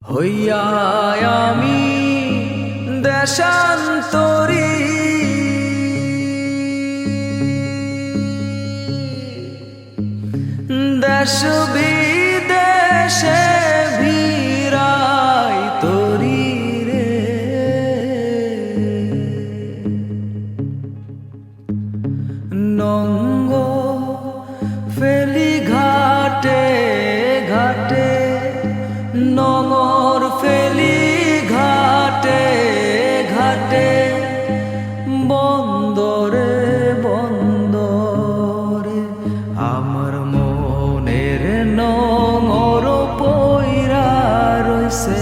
হইয়া আমি দেশান্তরী, দেশ বিদেশে ভিড়াই তরি রে। নঙ্গ ফেলি ঘাটে ঘাটে, নঙর ফেলি ঘাটে ঘাটে, বন্দরে বন্দরে আমার মনের নঙর পইরা রইছে।